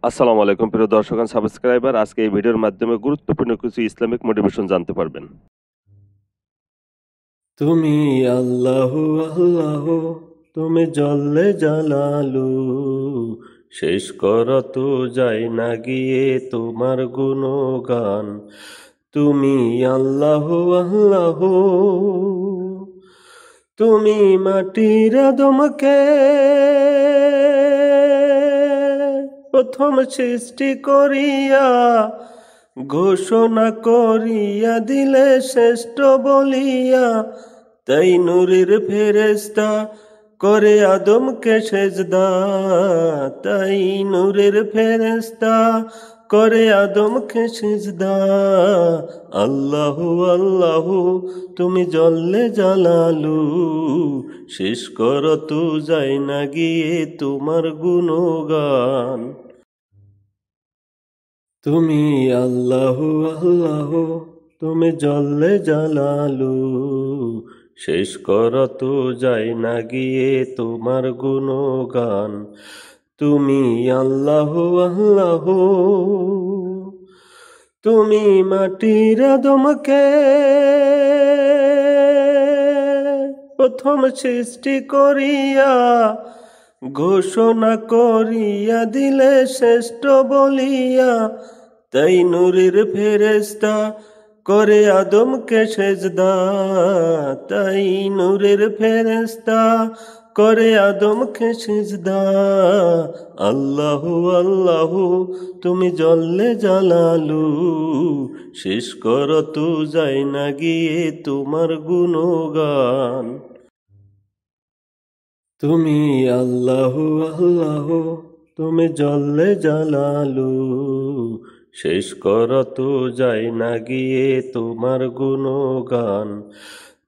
আসসালামু আলাইকুম প্রিয় দর্শক এন্ড সাবস্ক্রাইবার। আজকে এই ভিডিওর মাধ্যমে গুরুত্বপূর্ণ কিছু ইসলামিক মোটিভেশন জানতে পারবেন। তুমি আল্লাহ আল্লাহ, তুমি জল্লে জালালু, শেষ করা তো যায় না গিয়ে তোমার গুণগান। তুমি আল্লাহ আল্লাহ, তুমি মাটির আদমকে প্রথম সৃষ্টি করিয়া ঘোষণা করিয়া দিলে শ্রেষ্ঠ বলিয়া, তাই নূরের ফেরেশতা করে আদমকে সেজদা, তাই নূরের ফেরেশতা করে আদমকে সিজদা। আল্লাহু আল্লাহু, তুমি জল্লে জালালু, শেষ কর তো যায় না গিয়ে তোমার গুণগান। তুমি আল্লাহু আল্লাহু, তুমি জল্লে জালালু, শেষ কর তো যায় না গিয়ে তোমার গুণগান। তুমি আল্লাহু আল্লাহু, তুমি মাটির আদমকে প্রথম সৃষ্টি করিয়া ঘোষণা করিয়া দিলে শ্রেষ্ঠ বলিয়া, তাই নূরের ফেরেশতা করে আদমকে সেজদা, তাই নূরের ফেরেশতা করে আদমকে সিজদা। আল্লাহু আল্লাহু, তুমি জল্লে জালালু, শেষ কর তো যায় না গিয়ে তোমার গুণগান। তুমি আল্লাহু আল্লাহু, তুমি জল্লে জালালু, শেষ কর তো যায় না গিয়ে তোমার গুণগান।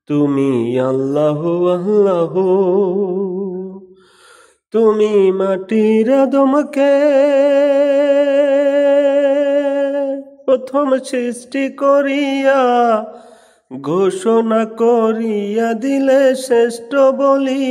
তুমি আল্লাহু আল্লাহু, তুমি মাটির আদমকে প্রথম সৃষ্টি করিয়া ঘোষণা করিয়া দিলে শ্রেষ্ঠ বলি।